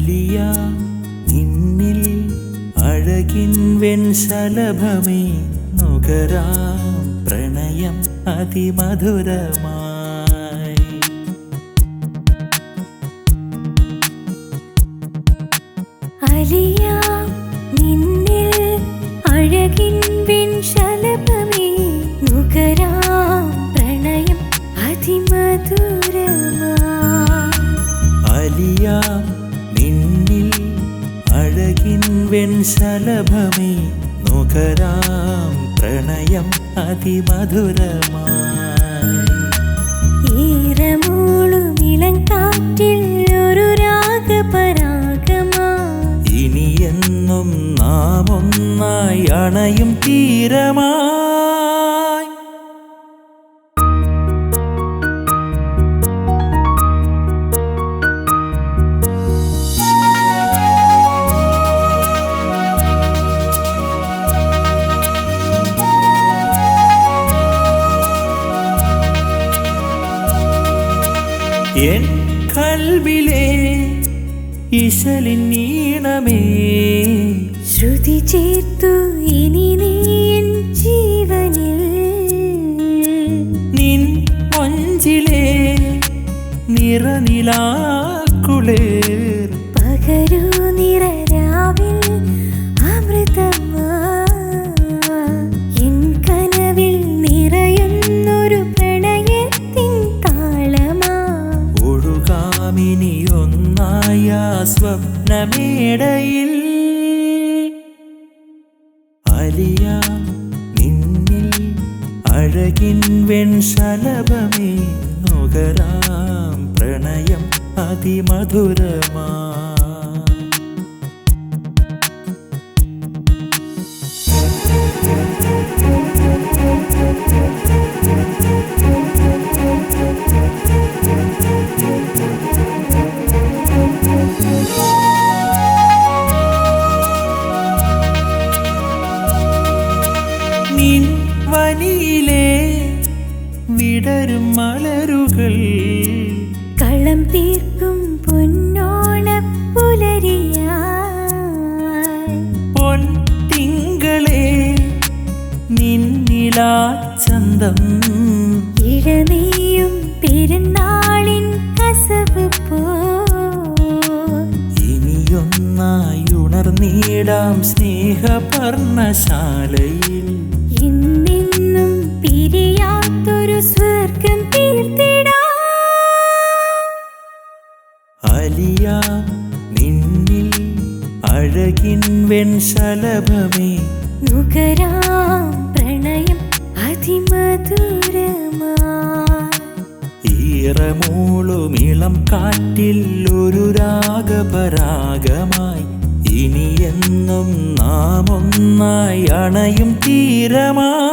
അലിയ നിന്നിൽ അഴകിൻ വെൺശലഭമേ നുകരാം പ്രണയം അതിമധുരമായി. അലിയ നിന്നിൽ അഴകിൻ വെൺശലഭമേ നുകരാം പ്രണയം അതിമധുരമായി. അലിയ നിന്നിൽ അഴകിൻ വെൺശലഭമേ നുകരാം പ്രണയം അതിമധുരമായി. ഈറമൂളുമിളങ്കാറ്റിൽ ഒരു രാഗപരാഗമായി. ഇനിയെന്നും നാം ഒന്നായി അണയും തീരമായി. എൻ കൽവിലെ ഇശലിൻ ഈണമേ ശ്രുതി ചേർത്തു ഇനി നീ എൻ ജീവനിൽ. നിൻ മൊഞ്ചിലെ നിറനിലാക്കുളിർ പകരൂ നിറരാവിൽ അമൃതമായി. എൻ കനവിൽ നിറയുന്നൊരു പ്രണയത്തിൻ താളമായി. ഒഴുകാമിനിയൊന്നായ സ്വപ്നമേടയിൽ. അലിയ നിന്നിൽ അഴകിൻ വെൺശലഭമേ നുകരാം പ്രണയം അതിമധുരമായി. നിൻ വനിയിലെ വിടരും മലരുകൾ കളം തീർക്കും പൊന്നോണപ്പുലരിയായി. പൊൻ തിങ്കളെ നിന്നിലാച്ചന്തം ഇഴനീയും പെരുന്നാളിൻ കസവ് പോ. ഇനിയൊന്നായി ഉണർന്നിടാം സ്നേഹപർണശാലയിൽ. ഇന്നെന്നും പിരിയാത്തൊരു സ്വർഗം തീർത്തിടാം. അലിയ നിന്നിൽ അഴകിൻ വെൺശലഭമേ നുകരാം പ്രണയം അതിമധുരമായി. ഈറമൂളുമിളം കാറ്റിൽ ഒരു രാഗപരാഗമായി. ഇനിയെന്നും നാം ഒന്നായി അണയും തീരമായി.